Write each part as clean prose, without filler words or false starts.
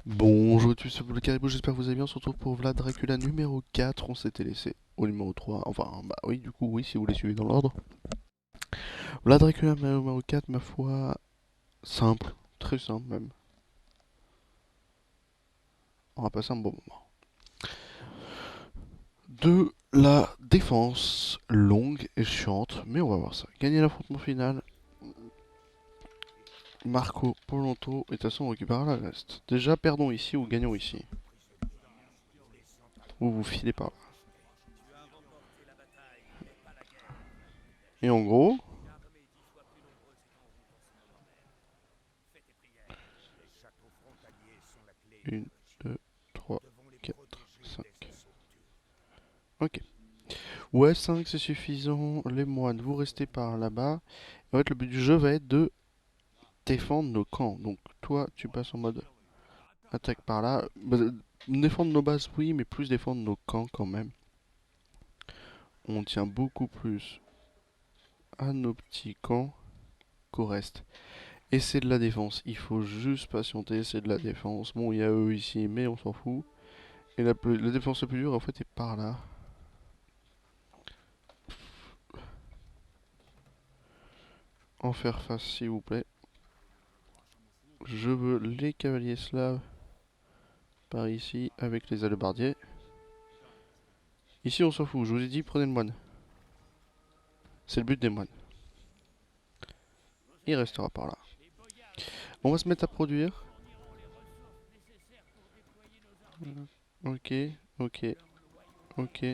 Bonjour à tous, c'est le Caribou, j'espère que vous allez bien. On se retrouve pour Vlad Dracula numéro 4. On s'était laissé au numéro 3. Enfin, bah oui, du coup, oui, si vous les suivez dans l'ordre. Vlad Dracula numéro 4, ma foi, simple, très simple même. On va passer un bon moment. De la défense longue et chiante, mais on va voir ça. Gagner l'affrontement final. Marco Polonto, et de toute façon, on récupérera la reste. Déjà, perdons ici ou gagnons ici. Ou vous filez par là. Et en gros, une, 2, 3, 4, 5. Ok. Ouais, 5 c'est suffisant. Les moines, vous restez par là-bas. En fait, le but du jeu va être de défendre nos camps. Donc, toi, tu passes en mode attaque par là. Bah, défendre nos bases, oui, mais plus défendre nos camps quand même. On tient beaucoup plus à nos petits camps qu'au reste. Et c'est de la défense. Il faut juste patienter, c'est de la défense. Bon, il y a eux ici, mais on s'en fout. Et la défense la plus dure, en fait, est par là. En faire face, s'il vous plaît. Je veux les cavaliers slaves par ici avec les hallebardiers. Ici on s'en fout, je vous ai dit prenez le moine. C'est le but des moines. Il restera par là. On va se mettre à produire. Ok, ok, ok.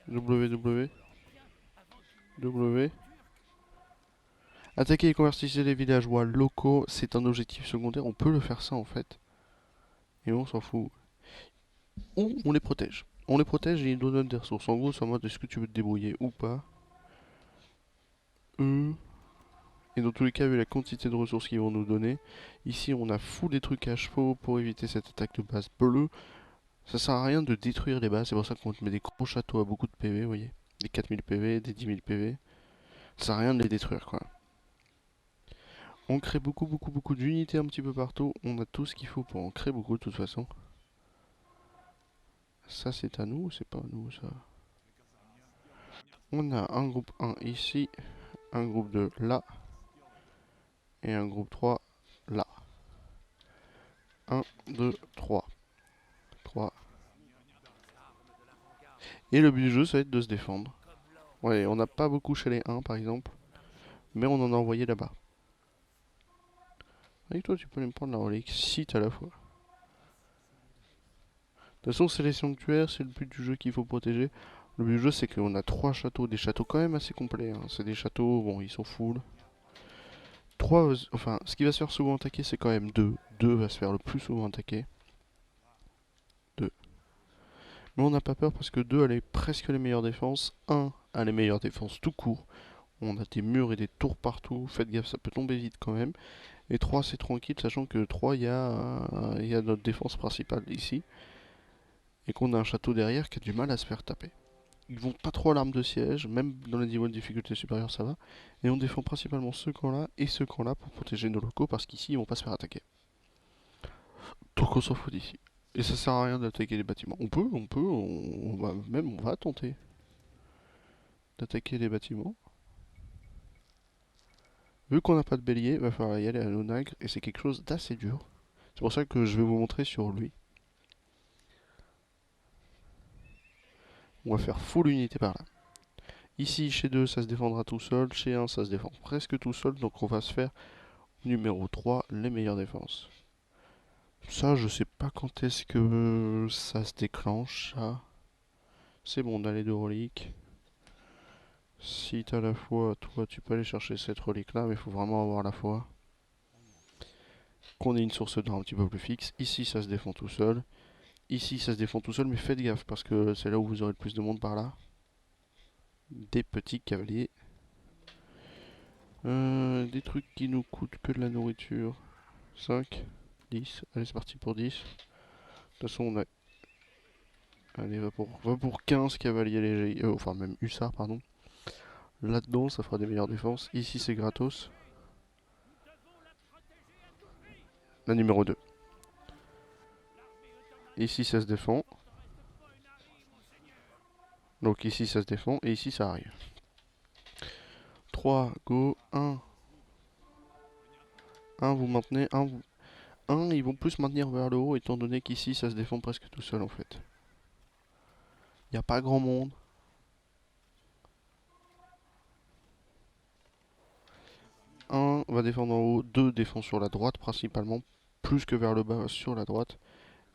W, W, W. Attaquer et convertir les villageois locaux, c'est un objectif secondaire. On peut le faire ça en fait. Et on s'en fout. Ou on les protège. On les protège et ils nous donnent des ressources. En gros, c'est en mode est-ce que tu veux te débrouiller ou pas. Et dans tous les cas, vu la quantité de ressources qu'ils vont nous donner, ici on a full des trucs à chevaux pour éviter cette attaque de base bleue. Ça sert à rien de détruire les bases, c'est pour ça qu'on te met des gros châteaux à beaucoup de PV, vous voyez. Des 4000 PV, des 10 000 PV. Ça sert à rien de les détruire, quoi. On crée beaucoup d'unités un petit peu partout. On a tout ce qu'il faut pour en créer beaucoup de toute façon. Ça c'est à nous ou c'est pas à nous ça? On a un groupe 1 ici, un groupe 2 là, et un groupe 3 là. 1, 2, 3. 3. Et le but du jeu ça va être de se défendre. Ouais, on n'a pas beaucoup chez les 1 par exemple, mais on en a envoyé là-bas. Et toi tu peux aller me prendre la relique si t'as la foi. De toute façon, c'est les sanctuaires, c'est le but du jeu qu'il faut protéger. Le but du jeu, c'est qu'on a 3 châteaux, des châteaux quand même assez complets, hein. C'est des châteaux, bon, ils sont full. 3, enfin, ce qui va se faire souvent attaquer, c'est quand même 2. 2 va se faire le plus souvent attaquer. 2. Mais on n'a pas peur parce que 2 a presque les meilleures défenses. 1 a les meilleures défenses tout court. On a des murs et des tours partout. Faites gaffe, ça peut tomber vite quand même. Et 3, c'est tranquille, sachant que 3, il y a notre défense principale ici. Et qu'on a un château derrière qui a du mal à se faire taper. Ils vont pas trop à l'arme de siège, même dans les niveaux de difficulté supérieure ça va. Et on défend principalement ce camp-là et ce camp-là pour protéger nos locaux parce qu'ici ils vont pas se faire attaquer. Donc on s'en fout d'ici. Et ça sert à rien d'attaquer les bâtiments. On va tenter d'attaquer les bâtiments. Vu qu'on n'a pas de bélier, il va falloir y aller à l'onagre et c'est quelque chose d'assez dur. C'est pour ça que je vais vous montrer sur lui. On va faire full unité par là. Ici, chez 2, ça se défendra tout seul. Chez 1, ça se défend presque tout seul. Donc on va se faire numéro 3, les meilleures défenses. Ça, je sais pas quand est-ce que ça se déclenche, ça. C'est bon, on a les 2 reliques. Si t'as la foi, toi, tu peux aller chercher cette relique-là, mais il faut vraiment avoir la foi. Qu'on ait une source d'or un petit peu plus fixe. Ici, ça se défend tout seul. Ici, ça se défend tout seul, mais faites gaffe, parce que c'est là où vous aurez le plus de monde par là. Des petits cavaliers. Des trucs qui nous coûtent que de la nourriture. 5, 10. Allez, c'est parti pour 10. De toute façon, on a... Allez, va pour 15 cavaliers légers. Enfin, même hussards, pardon. Là-dedans, ça fera des meilleures défenses. Ici, c'est gratos. La numéro 2. Ici ça se défend. Donc ici ça se défend et ici ça arrive. 3, go, 1. 1 vous maintenez, 1 vous... 1 ils vont plus maintenir vers le haut étant donné qu'ici ça se défend presque tout seul en fait. Il n'y a pas grand monde. 1 va défendre en haut, 2 défend sur la droite principalement, plus que vers le bas sur la droite.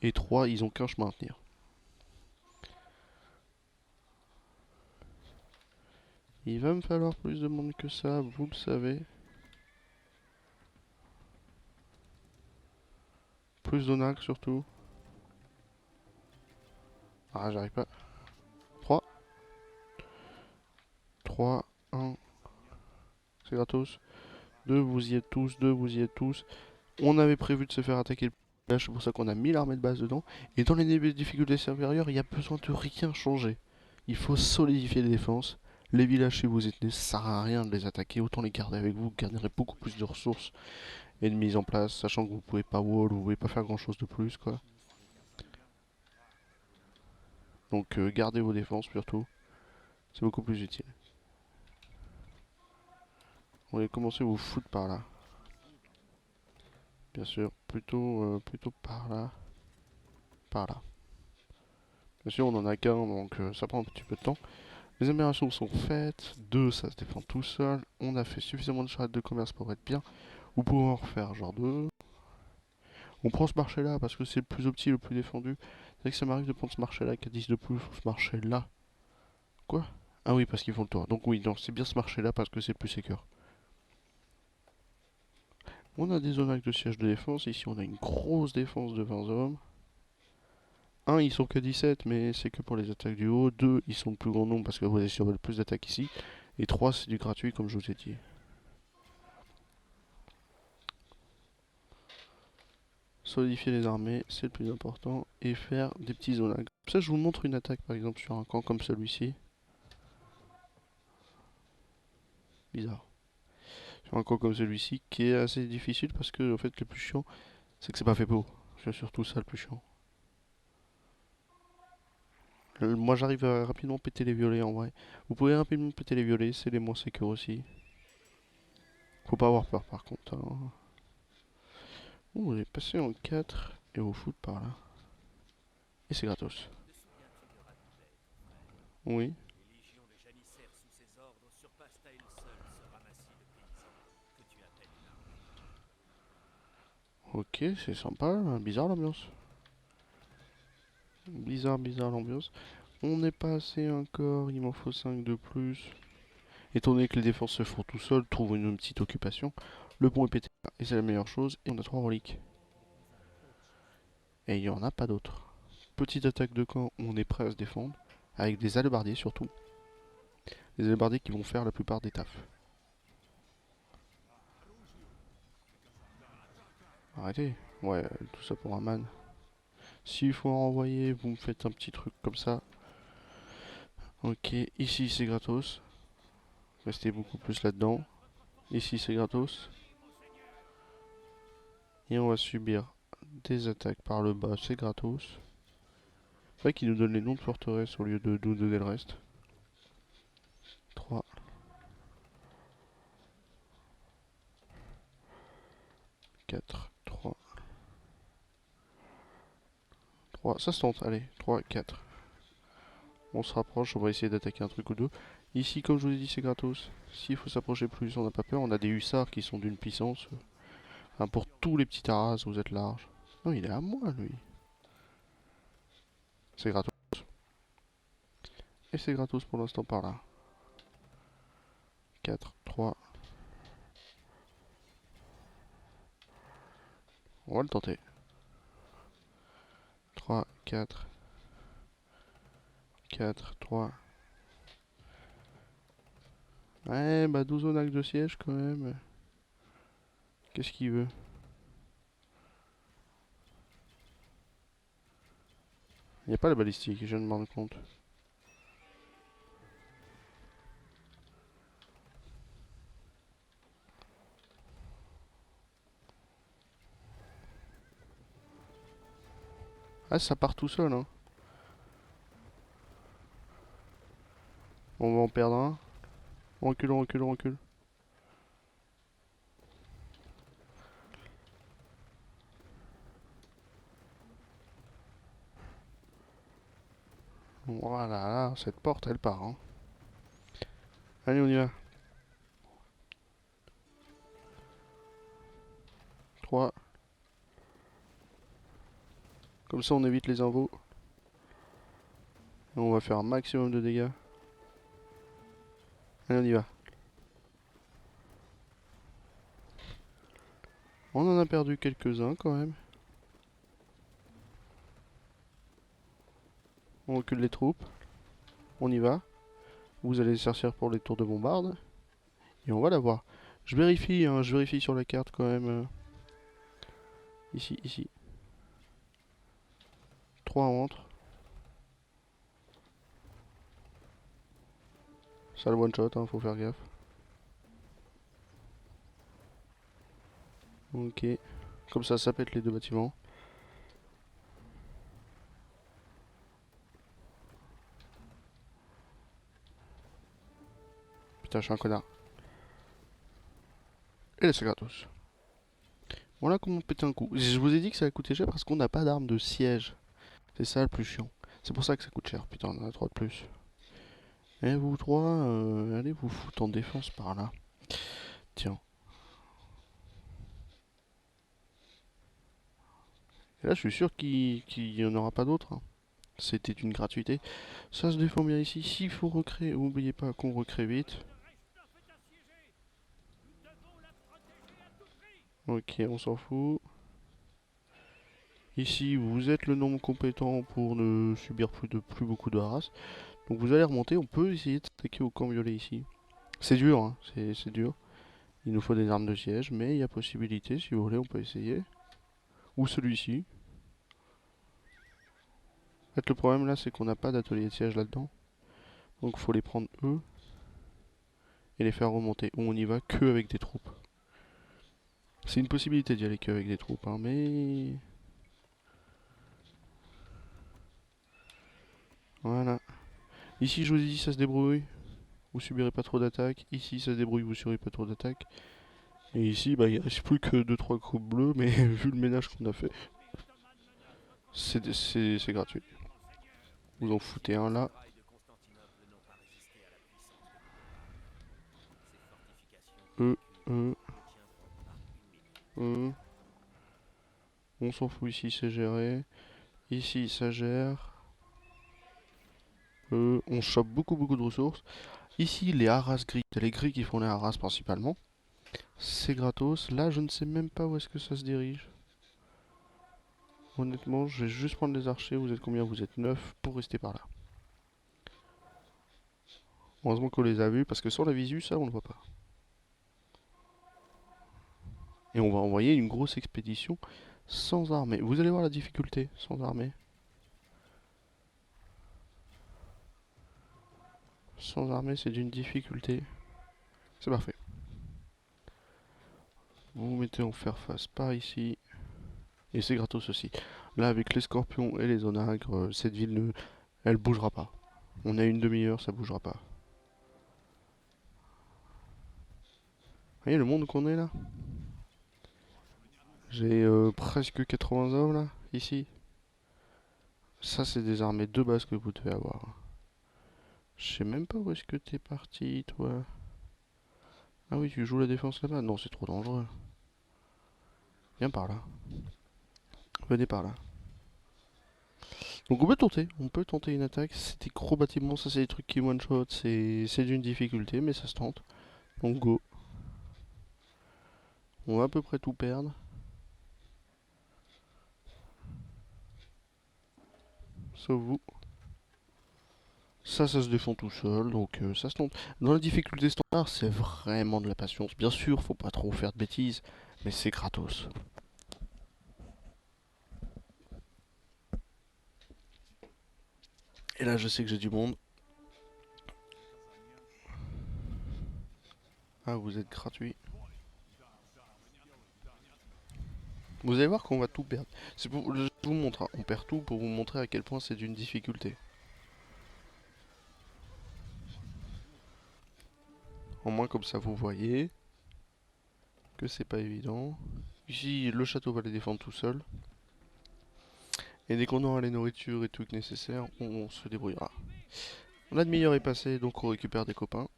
Et 3 ils ont qu'un chemin à tenir. Il va me falloir plus de monde que ça, vous le savez. Plus d'onac surtout. Ah, j'arrive pas. 3. 3, 1. C'est gratos. 2, vous y êtes tous. 2, vous y êtes tous. On avait prévu de se faire attaquer le village, c'est pour ça qu'on a mis l'armée de base dedans. Et dans les difficultés supérieures, il n'y a besoin de rien changer. Il faut solidifier les défenses. Les villages, si vous êtes nés, ça sert à rien de les attaquer. Autant les garder avec vous, vous gagnerez beaucoup plus de ressources et de mise en place, sachant que vous pouvez pas wall, vous pouvez pas faire grand chose de plus, quoi. Donc gardez vos défenses surtout, c'est beaucoup plus utile. On va commencer à vous foutre par là. Bien sûr, plutôt par là. Par là. Bien sûr, on en a qu'un, donc ça prend un petit peu de temps. Les améliorations sont faites. 2, ça se défend tout seul. On a fait suffisamment de charrettes de commerce pour être bien. Vous pouvez en refaire genre 2. On prend ce marché là parce que c'est le plus opti, le plus défendu. C'est vrai que ça m'arrive de prendre ce marché là qui a 10 de plus, ou ce marché là. Quoi? Ah oui, parce qu'ils font le tour. Donc oui, non, c'est bien ce marché là parce que c'est le plus sécure. On a des zones avec de siège de défense. Ici, on a une grosse défense de 20 hommes. 1, ils sont que 17, mais c'est que pour les attaques du haut. 2, ils sont le plus grand nombre parce que vous avez sûrement le plus d'attaques ici. Et 3, c'est du gratuit, comme je vous ai dit. Solidifier les armées, c'est le plus important. Et faire des petits zonages. Comme ça, je vous montre une attaque, par exemple, sur un camp comme celui-ci. Bizarre. Sur un camp comme celui-ci, qui est assez difficile parce que, en fait, le plus chiant, c'est que c'est pas fait pour. C'est surtout ça le plus chiant. Moi j'arrive à rapidement péter les violets en vrai. Vous pouvez rapidement péter les violets, c'est les moins sécures aussi. Faut pas avoir peur par contre. Hein. Ouh, j'ai passé en 4 et au foot par là. Et c'est gratos. Oui. Ok, c'est sympa, bizarre l'ambiance. Bizarre l'ambiance. On n'est pas assez encore, il m'en faut 5 de plus. Étant donné que les défenses se font tout seuls, trouve une petite occupation. Le pont est pété et c'est la meilleure chose. Et on a 3 reliques. Et il n'y en a pas d'autres. Petite attaque de camp, on est prêt à se défendre. Avec des hallebardiers surtout. Les hallebardiers qui vont faire la plupart des tafs. Arrêtez. Ouais, tout ça pour un man. S'il faut en envoyer, vous me faites un petit truc comme ça. Ok, ici c'est gratos. Restez beaucoup plus là-dedans. Ici c'est gratos. Et on va subir des attaques par le bas, c'est gratos. C'est vrai qu'il nous donne les noms de forteresses au lieu de nous donner le reste. 3, 4, 3. 3, ça se tente, allez, 3, 4. On se rapproche, on va essayer d'attaquer un truc ou deux. Ici, comme je vous ai dit, c'est gratos. S'il faut s'approcher plus, on n'a pas peur. On a des hussards qui sont d'une puissance. Enfin, pour tous les petits taras, vous êtes large. Non, il est à moi, lui. C'est gratos. Et c'est gratos pour l'instant par là. 4, 3. On va le tenter. 3, 4. 4, 3. Ouais, bah 12 zones de siège quand même. Qu'est-ce qu'il veut? Il n'y a pas la balistique, je viens de me rendre compte. Ah, ça part tout seul, hein. On va en perdre un. On recule, on recule, on recule. Voilà, là, cette porte, elle part, hein. Allez, on y va. 3. Comme ça, on évite les invos. Et on va faire un maximum de dégâts. Allez, on y va. On en a perdu quelques-uns quand même. On recule les troupes. On y va. Vous allez sortir pour les tours de bombarde. Et on va la voir. Je vérifie, hein, je vérifie sur la carte quand même. Ici, ici. 3 rentrent. Ça le one shot, hein, faut faire gaffe. Ok. Comme ça pète les deux bâtiments. Putain, je suis un connard. Et là, c'est gratos. Voilà comment péter un coup. Je vous ai dit que ça allait coûter cher parce qu'on n'a pas d'arme de siège. C'est ça le plus chiant. C'est pour ça que ça coûte cher. Putain, on en a 3 de plus. Et vous trois, allez vous foutre en défense par là. Tiens. Et là, je suis sûr qu'il n'y en aura pas d'autres, hein. C'était une gratuité. Ça se défend bien ici. S'il faut recréer, n'oubliez pas qu'on recrée vite. Ok, on s'en fout. Ici, vous êtes le nombre compétent pour ne subir plus beaucoup de harass. Donc vous allez remonter. On peut essayer de s'attaquer au camp violet ici. C'est dur, hein. C'est dur. Il nous faut des armes de siège, mais il y a possibilité. Si vous voulez, on peut essayer. Ou celui-ci. En fait, le problème là, c'est qu'on n'a pas d'atelier de siège là-dedans. Donc faut les prendre eux et les faire remonter. Ou on y va que avec des troupes. C'est une possibilité d'y aller que avec des troupes, hein, mais... Voilà. Ici, je vous ai dit, ça se débrouille. Vous subirez pas trop d'attaques. Ici, ça se débrouille, vous subirez pas trop d'attaques. Et ici, bah, il reste plus que 2-3 groupes bleus, mais vu le ménage qu'on a fait, c'est gratuit. Vous en foutez un là. Eux, eux, eux. On s'en fout ici, c'est géré. Ici, ça gère. On chope beaucoup de ressources. Ici, les haras gris, c'est les gris qui font les haras principalement. C'est gratos. Là, je ne sais même pas où est-ce que ça se dirige. Honnêtement, je vais juste prendre les archers. Vous êtes combien? Vous êtes 9 pour rester par là. Heureusement qu'on les a vus, parce que sur la visu, ça, on ne voit pas. Et on va envoyer une grosse expédition sans armée. Vous allez voir la difficulté sans armée. Sans armée, c'est d'une difficulté. C'est parfait. Vous vous mettez en faire face par ici. Et c'est gratos aussi. Là, avec les scorpions et les onagres, cette ville ne... elle bougera pas. On a une demi-heure, ça bougera pas. Vous voyez le monde qu'on est là? J'ai presque 80 hommes là, ici. Ça, c'est des armées de base que vous devez avoir. Je sais même pas où est-ce que t'es parti, toi. Ah oui, tu joues la défense là-bas? Non, c'est trop dangereux. Viens par là. Venez par là. Donc on peut tenter une attaque. C'est des gros bâtiments, ça c'est des trucs qui one-shot, c'est d'une difficulté, mais ça se tente. Donc go. On va à peu près tout perdre. Sauf vous. Ça se défend tout seul, donc ça se tente. Dans la difficulté standard, c'est vraiment de la patience. Bien sûr, faut pas trop faire de bêtises, mais c'est gratos. Et là, je sais que j'ai du monde. Ah, vous êtes gratuit. Vous allez voir qu'on va tout perdre. C'est pour... vous montre, hein, on perd tout pour vous montrer à quel point c'est d'une difficulté. Au moins comme ça vous voyez que c'est pas évident. Ici le château va les défendre tout seul. Et dès qu'on aura les nourritures et tout nécessaire, on se débrouillera. La demi-heure est passée, donc on récupère des copains.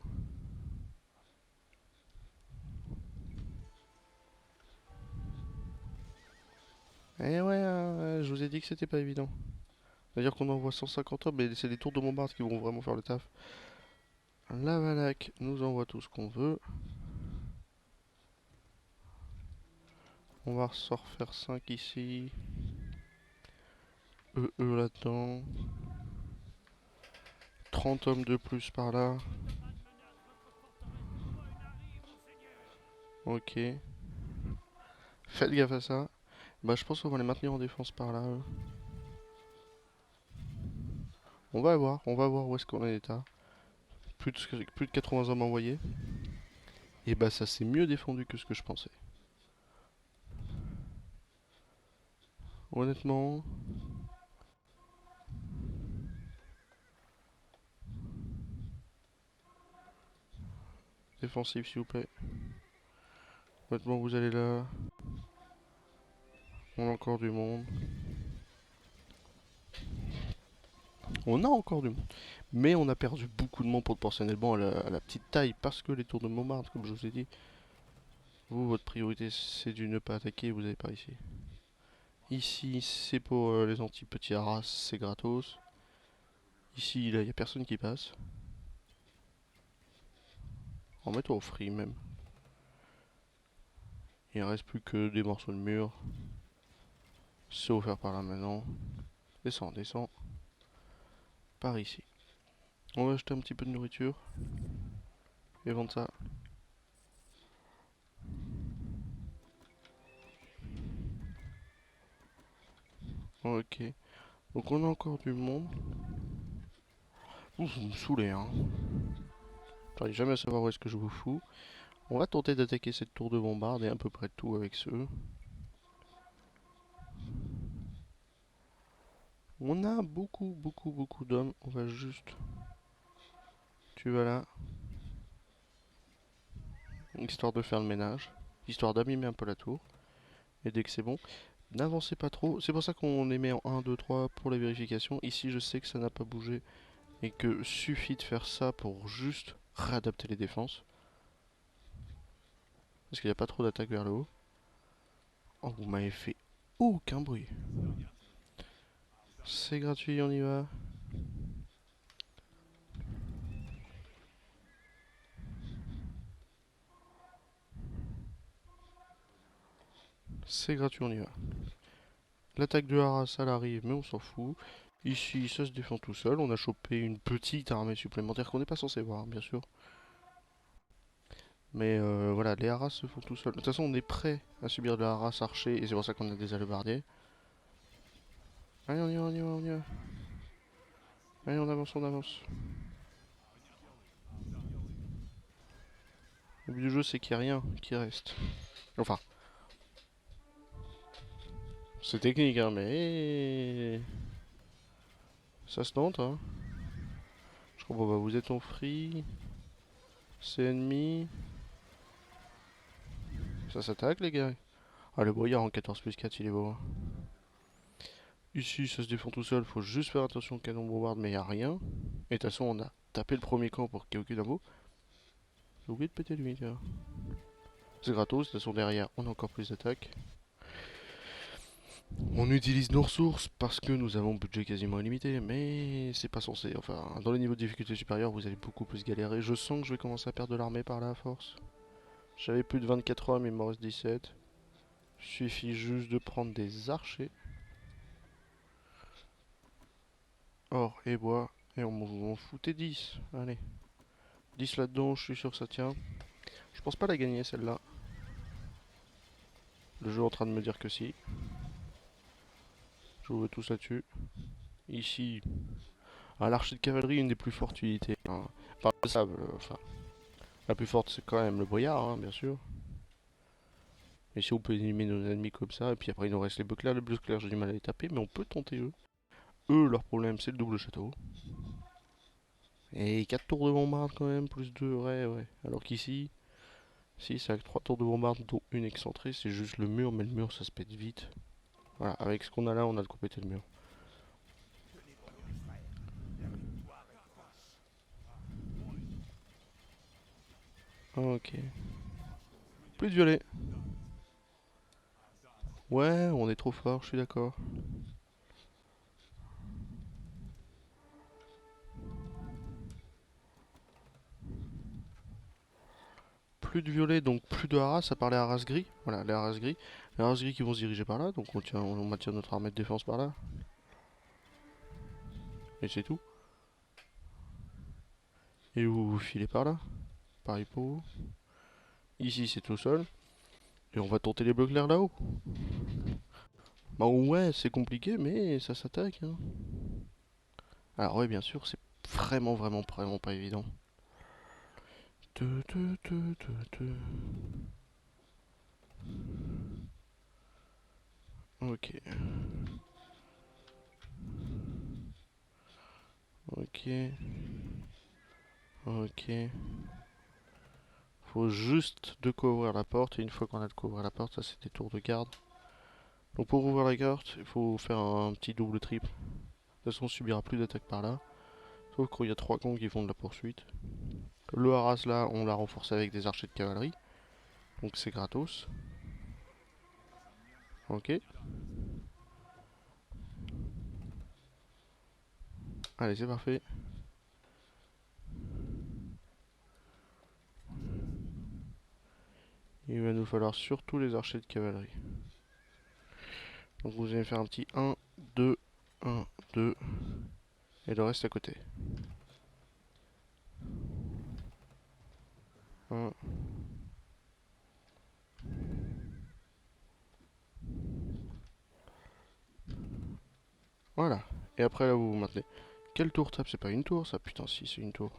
Eh ouais, je vous ai dit que c'était pas évident. C'est-à-dire qu'on envoie 150 hommes, mais c'est les tours de bombarde qui vont vraiment faire le taf. La Valak nous envoie tout ce qu'on veut. On va s'en refaire 5 ici. Là-dedans. 30 hommes de plus par là. Ok. Faites gaffe à ça. Bah je pense qu'on va les maintenir en défense par là. On va voir où est-ce qu'on est l'état. Plus de 80 hommes envoyés. Et bah ça s'est mieux défendu que ce que je pensais. Honnêtement. Défensif s'il vous plaît. Honnêtement vous allez là. On a encore du monde. On a encore du monde. Mais on a perdu beaucoup de monde proportionnellement à la petite taille. Parce que les tours de Montmartre, comme je vous ai dit. Vous, votre priorité c'est de ne pas attaquer. Vous allez par ici. Ici c'est pour les anti-petits haras. C'est gratos. Ici là il n'y a personne qui passe. Remets-toi au free même. Il ne reste plus que des morceaux de mur. C'est offert par là maintenant. Descends, descends. Par ici. On va acheter un petit peu de nourriture. Et vendre ça. Ok. Donc on a encore du monde. Ouh, vous me saoulez hein. J'arrive jamais à savoir où est-ce que je vous fous. On va tenter d'attaquer cette tour de bombarde et à peu près tout avec ceux. On a beaucoup d'hommes. On va juste... Tu vas là. Histoire de faire le ménage. Histoire d'abîmer un peu la tour. Et dès que c'est bon, n'avancez pas trop. C'est pour ça qu'on les met en 1, 2, 3 pour la vérification. Ici, je sais que ça n'a pas bougé. Et que suffit de faire ça pour juste réadapter les défenses. Parce qu'il n'y a pas trop d'attaques vers le haut. Oh, vous m'avez fait aucun bruit. C'est gratuit, on y va. C'est gratuit, on y va. L'attaque de Haras, elle arrive, mais on s'en fout. Ici, ça se défend tout seul. On a chopé une petite armée supplémentaire qu'on n'est pas censé voir, bien sûr. Mais voilà, les haras se font tout seuls. De toute façon, on est prêt à subir de la haras archer et c'est pour ça qu'on a des hallebardiers. Allez, on y va, on y va, on y va. Allez, on avance, on avance. Le but du jeu, c'est qu'il n'y a rien qui reste. Enfin, c'est technique, hein, mais ça se tente, hein. Je comprends pas, vous êtes en free. C'est ennemi. Ça s'attaque, les gars. Ah, le boyard en 14 plus 4, il est beau, hein. Ici, ça se défend tout seul, faut juste faire attention au canon bombarde, mais y a rien. Et de toute façon, on a tapé le premier camp pour qu'il n'y ait aucune info. J'ai oublié de péter lui, tiens. C'est gratos, de toute façon, derrière, on a encore plus d'attaques. On utilise nos ressources parce que nous avons un budget quasiment illimité, mais c'est pas censé. Enfin, dans les niveaux de difficulté supérieurs, vous allez beaucoup plus galérer. Je sens que je vais commencer à perdre de l'armée par là à force. J'avais plus de 24 hommes, il m'en reste 17. Suffit juste de prendre des archers. Or et bois. Et on m'en foutait 10. Allez. 10 là-dedans, je suis sûr que ça tient. Je pense pas la gagner celle-là. Le jeu est en train de me dire que si. Je vous veux tous là-dessus. Ici. Ah, l'archer de cavalerie, une des plus fortes unités, hein. Enfin, le sable, enfin. La plus forte, c'est quand même le boyard, hein, bien sûr. Et si on peut éliminer nos ennemis comme ça, et puis après il nous reste les bleus clairs j'ai du mal à les taper, mais on peut tenter eux. Eux, leur problème c'est le double château. Et 4 tours de bombarde quand même, plus 2, ouais, ouais. Alors qu'ici, si c'est avec 3 tours de bombarde, dont une excentrée, c'est juste le mur, mais le mur ça se pète vite. Voilà, avec ce qu'on a là, on a de quoi péter le mur. Ok. Plus de violet. Ouais, on est trop fort, je suis d'accord. Plus de violet, donc plus de haras, à part les haras gris. Voilà, les haras gris. Les haras gris qui vont se diriger par là, donc on maintient notre armée de défense par là. Et c'est tout. Et vous filez par là. Pareil pour vous. Ici c'est tout seul. Et on va tenter les blocs clairs là-haut. Bah ouais, c'est compliqué, mais ça s'attaque. Hein. Alors ouais, bien sûr, c'est vraiment pas évident. Te, te. Ok, ok, ok. Faut juste de quoi ouvrir la porte, et une fois qu'on a de quoi ouvrir la porte, ça c'est des tours de garde. Donc pour ouvrir la porte, il faut faire un petit double triple. De toute façon, on subira plus d'attaques par là. Sauf qu'il y a 3 cons qui font de la poursuite. Le haras là, on l'a renforcé avec des archers de cavalerie. Donc c'est gratos. Ok. Allez, c'est parfait. Il va nous falloir surtout les archers de cavalerie. Donc vous allez faire un petit 1, 2, 1, 2. Et le reste à côté. 1. Voilà. Et après là vous vous maintenez. Quelle tour tape? C'est pas une tour ça? Putain si c'est une tour.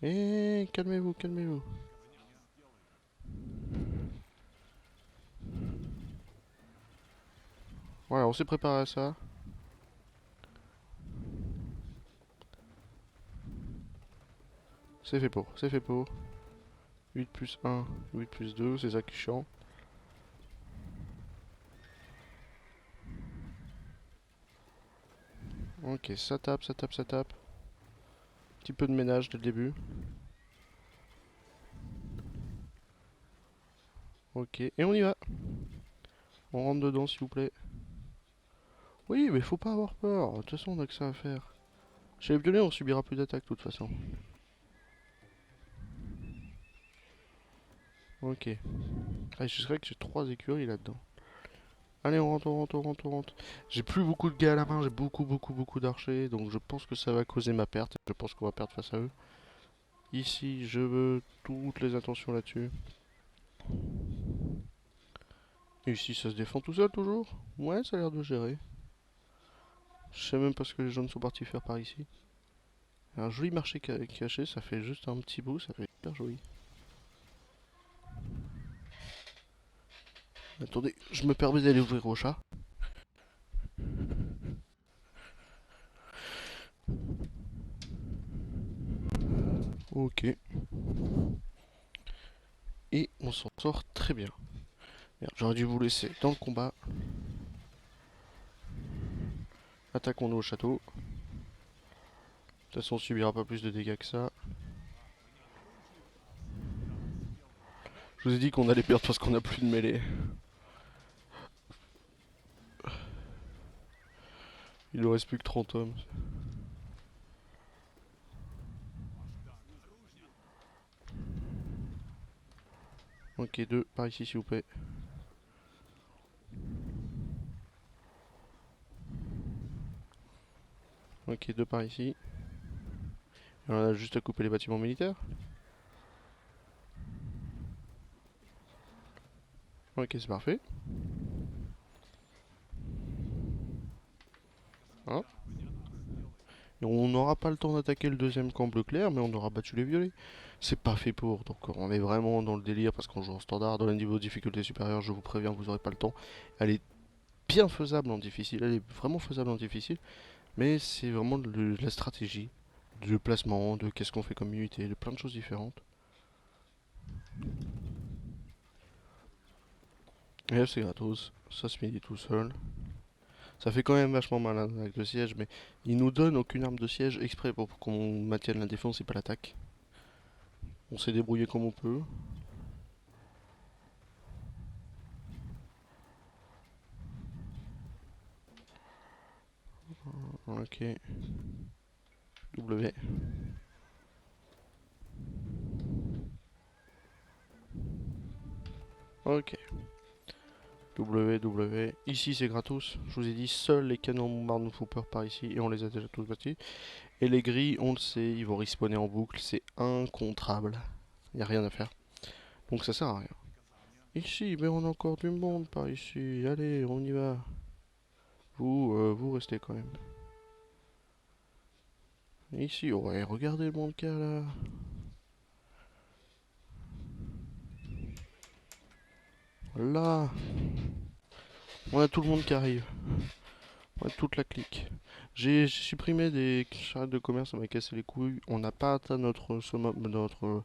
Eh, calmez-vous, calmez-vous. Voilà, on s'est préparé à ça. C'est fait pour, c'est fait pour. 8 plus 1, 8 plus 2, c'est ça qui est chiant. Ok, ça tape, ça tape, ça tape. Petit peu de ménage dès le début. Ok, et on y va. On rentre dedans s'il vous plaît. Oui, mais faut pas avoir peur. De toute façon, on a que ça à faire. Chez les violets, on subira plus d'attaques de toute façon. Ok. Ah, je sais que j'ai 3 écuries là-dedans. Allez, on rentre, on rentre, on rentre, on rentre. J'ai plus beaucoup de gars à la main, j'ai beaucoup d'archers, donc je pense que ça va causer ma perte. Je pense qu'on va perdre face à eux. Ici, je veux toutes les attentions là-dessus. Ici, ça se défend tout seul toujours. Ouais, ça a l'air de gérer. Je sais même pas ce que les jaunes sont partis faire par ici. Un joli marché caché, ça fait juste un petit bout, ça fait hyper joli. Attendez, je me permets d'aller ouvrir au chat. Ok. Et on s'en sort très bien. Merde, j'aurais dû vous laisser dans le combat. Attaquons-nous au château. De toute façon, on subira pas plus de dégâts que ça. Je vous ai dit qu'on allait perdre parce qu'on a plus de mêlée. Il nous reste plus que 30 hommes. Ok, 2 par ici s'il vous plaît. Ok, 2 par ici. Et on a juste à couper les bâtiments militaires. Ok, c'est parfait. Hein. Et on n'aura pas le temps d'attaquer le deuxième camp bleu clair, mais on aura battu les violets. C'est pas fait pour, donc on est vraiment dans le délire parce qu'on joue en standard. Dans le niveau de difficulté supérieur, je vous préviens, vous aurez pas le temps. Elle est bien faisable en difficile, elle est vraiment faisable en difficile, mais c'est vraiment de la stratégie, du placement, de qu'est-ce qu'on fait comme unité, de plein de choses différentes. Et là c'est gratos, ça se finit tout seul. Ça fait quand même vachement mal hein, avec le siège, mais il nous donne aucune arme de siège exprès pour qu'on maintienne la défense et pas l'attaque. On s'est débrouillé comme on peut. Ok. W. Ok. W, W. Ici c'est gratos. Je vous ai dit, seuls les canons bombardes nous font peur par ici et on les a déjà tous battus. Et les grilles, on le sait, ils vont respawner en boucle, c'est incontrable. Y a rien à faire. Donc ça sert à rien. Ici, mais on a encore du monde par ici. Allez, on y va. Vous restez quand même. Ici, ouais, regardez le monde qu'il y a là. Là, on a tout le monde qui arrive. On a toute la clique. J'ai supprimé des charrettes de commerce, ça m'a cassé les couilles. On n'a pas atteint notre notre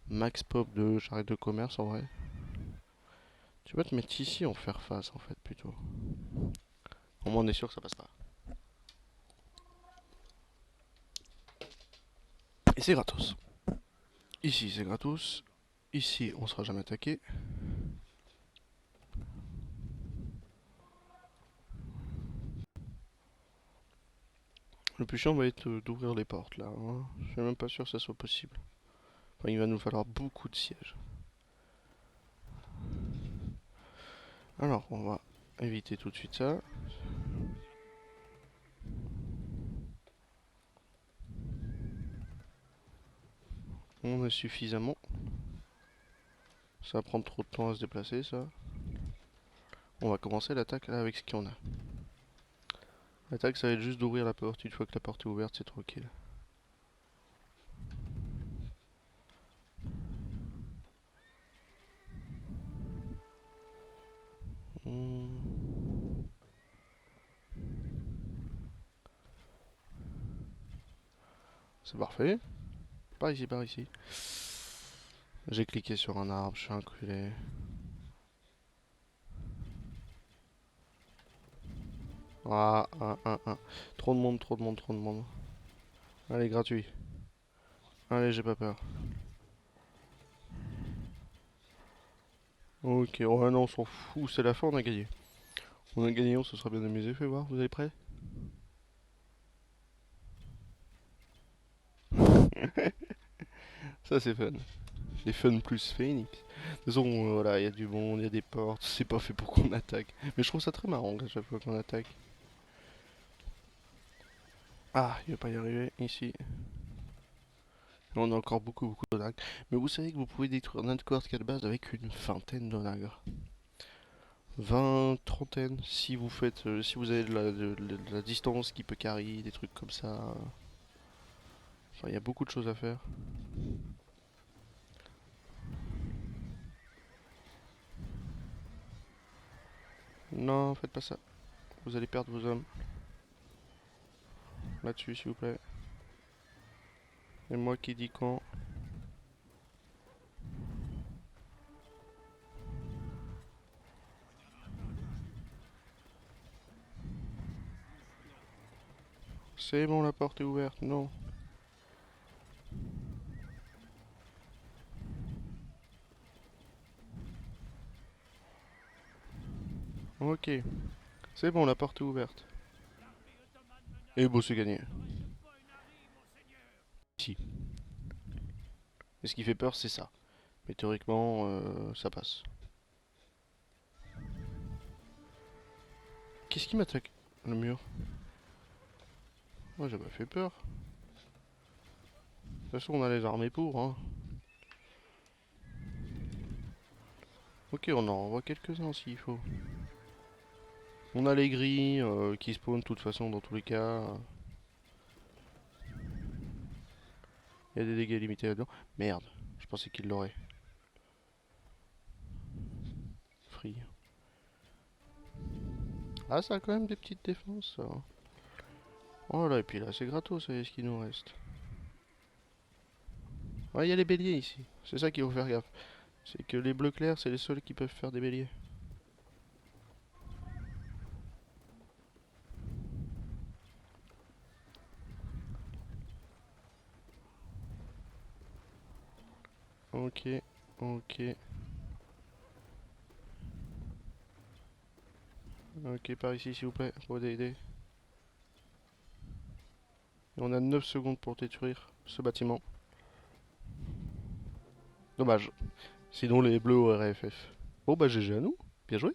max pop de charrettes de commerce en vrai. Tu vas te mettre ici en faire face en fait plutôt. Au moins on est sûr que ça passe pas. Et c'est gratos. Ici c'est gratos. Ici on sera jamais attaqué. Le plus chiant va être d'ouvrir les portes là. Hein. Je suis même pas sûr que ça soit possible. Enfin, il va nous falloir beaucoup de sièges. Alors on va éviter tout de suite ça. On a suffisamment. Ça va prendre trop de temps à se déplacer ça. On va commencer l'attaque là avec ce qu'on a. L'attaque ça va être juste d'ouvrir la porte. Une fois que la porte est ouverte c'est tranquille. Hmm. C'est parfait. Par ici, par ici. J'ai cliqué sur un arbre, je suis enculé. Ah, un. Trop de monde, trop de monde, trop de monde. Allez, gratuit. Allez, j'ai pas peur. Ok, oh non, on s'en fout, c'est la fin, on a gagné. On a gagné, on se sera bien amusé, fais voir, vous êtes prêts? Ça c'est fun. Les fun plus Phoenix. De toute façon, voilà, il y a du monde, il y a des portes, c'est pas fait pour qu'on attaque. Mais je trouve ça très marrant à chaque fois qu'on attaque. Ah, il va pas y arriver, ici. On a encore beaucoup d'onagres. Mais vous savez que vous pouvez détruire n'importe quelle base avec une vingtaine d'onagres. 20, trentaine, si vous faites, si vous avez de la distance qui peut carry, des trucs comme ça. Enfin, il y a beaucoup de choses à faire. Non, faites pas ça. Vous allez perdre vos hommes. Là-dessus, s'il vous plaît. Et moi qui dis quand. C'est bon, la porte est ouverte. Non. Ok. C'est bon, la porte est ouverte. Et bon, c'est gagné. Si. Et ce qui fait peur, c'est ça. Mais théoriquement, ça passe. Qu'est-ce qui m'attaque? Le mur. Moi, j'ai pas fait peur. De toute façon, on a les armées pour, hein. Ok, on en renvoie quelques-uns s'il faut. On a les grilles qui spawnent de toute façon dans tous les cas. Il y a des dégâts limités là-dedans. Merde, je pensais qu'il l'aurait. Free. Ah, ça a quand même des petites défenses, ça. Oh là, et puis là, c'est gratos, ça y est, ce qu'il nous reste. Ouais, il y a les béliers ici. C'est ça qu'il faut faire gaffe. C'est que les bleus clairs, c'est les seuls qui peuvent faire des béliers. Ok, ok. Ok, par ici, s'il vous plaît, pour aider. On a 9 secondes pour détruire ce bâtiment. Dommage. Sinon, les bleus auraient FF. Bon, bah, GG à nous. Bien joué.